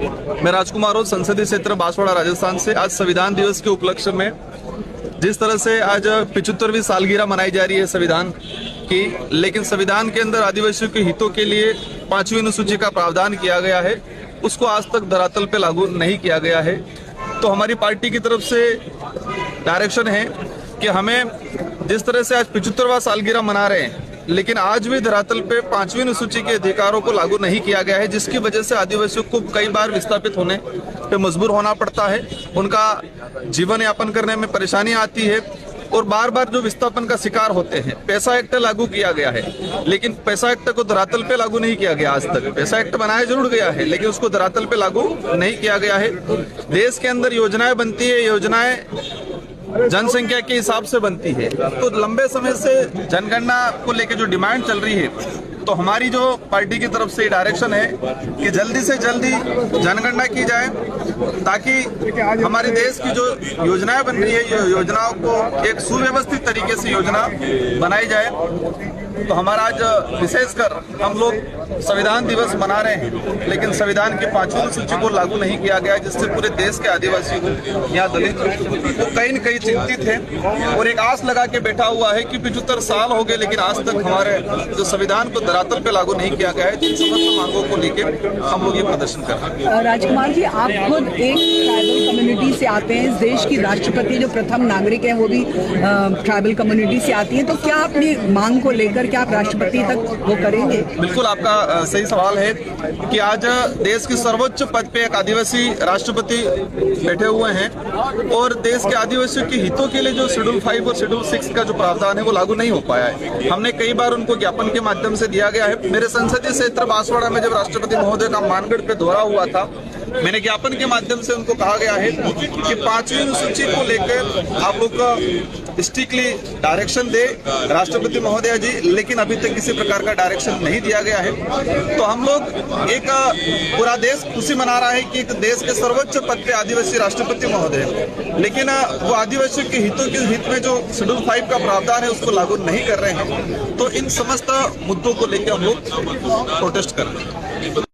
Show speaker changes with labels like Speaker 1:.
Speaker 1: मैं राजकुमार हूँ, संसदीय क्षेत्र बांसवाड़ा राजस्थान से। आज संविधान दिवस के उपलक्ष्य में जिस तरह से आज 75वीं सालगिरह मनाई जा रही है संविधान की, लेकिन संविधान के अंदर आदिवासियों के हितों के लिए 5वीं अनुसूची का प्रावधान किया गया है, उसको आज तक धरातल पे लागू नहीं किया गया है। तो हमारी पार्टी की तरफ से डायरेक्शन है कि हमें जिस तरह से आज 75वां सालगिरह मना रहे हैं, लेकिन आज भी धरातल पे 5वीं अनुसूची के अधिकारों को लागू नहीं किया गया है, जिसकी वजह से आदिवासियों को कई बार विस्थापित होने पे मजबूर होना पड़ता है, उनका जीवन यापन करने में परेशानी आती है और बार बार जो विस्थापन का शिकार होते हैं। पैसा एक्ट लागू किया गया है, लेकिन पैसा एक्ट को धरातल पे लागू नहीं किया गया। आज तक पैसा एक्ट बनाया जरूर गया है, लेकिन उसको धरातल पे लागू नहीं किया गया है। देश के अंदर योजनाएं बनती है, योजनाएं जनसंख्या के हिसाब से बनती है। तो लंबे समय से जनगणना को लेकर जो डिमांड चल रही है, तो हमारी जो पार्टी की तरफ से डायरेक्शन है कि जल्दी से जल्दी जनगणना की जाए, ताकि हमारे देश की जो योजनाएं बन रही है, योजनाओं को एक सुव्यवस्थित तरीके से योजना बनाई जाए। तो हमारा आज विशेषकर हम लोग संविधान दिवस मना रहे हैं, लेकिन संविधान की 5वीं अनुसूची को लागू नहीं किया गया, जिससे पूरे देश के आदिवासी को, यहाँ दलित को कहीं न कहीं चिंतित है और एक आस लगा के बैठा हुआ है कि 75 साल हो गए, लेकिन आज तक हमारे जो संविधान को धरातल पे लागू नहीं किया गया है। जिन समस्त मांगों को लेकर हम लोग ये प्रदर्शन कर रहे हैं।
Speaker 2: राजकुमार जी, आप खुद एक ट्राइबल कम्युनिटी से आते हैं, इस देश की राष्ट्रपति जो प्रथम नागरिक हैं वो भी ट्राइबल कम्युनिटी से आती हैं, तो क्या अपनी मांग को लेकर क्या आप राष्ट्रपति तक वो करेंगे?
Speaker 1: बिल्कुल, आपका सही सवाल है कि आज देश के सर्वोच्च पद पे एक आदिवासी राष्ट्रपति बैठे हुए हैं और देश के आदिवासियों के हितों के लिए जो शेड्यूल 5 और शेड्यूल 6 का जो प्रावधान है वो लागू नहीं हो पाया है। हमने कई बार उनको ज्ञापन के माध्यम से दिया गया है। मेरे संसदीय क्षेत्र बांसवाड़ा में जब राष्ट्रपति महोदय का मानगढ़ पे दौरा हुआ था, मैंने ज्ञापन के माध्यम से उनको कहा गया है कि 5वीं अनुसूची को लेकर आप लोग स्ट्रिक्टली डायरेक्शन दे राष्ट्रपति महोदय जी, लेकिन अभी तक किसी प्रकार का डायरेक्शन नहीं दिया गया है। तो हम लोग एक पूरा देश खुशी मना रहा है कि एक देश के सर्वोच्च पद पे आदिवासी राष्ट्रपति महोदय, लेकिन वो आदिवासियों के हितों के हित में जो शेड्यूल 5 का प्रावधान है उसको लागू नहीं कर रहे हैं। तो इन समस्त मुद्दों को लेकर हम लोग प्रोटेस्ट कर रहे हैं।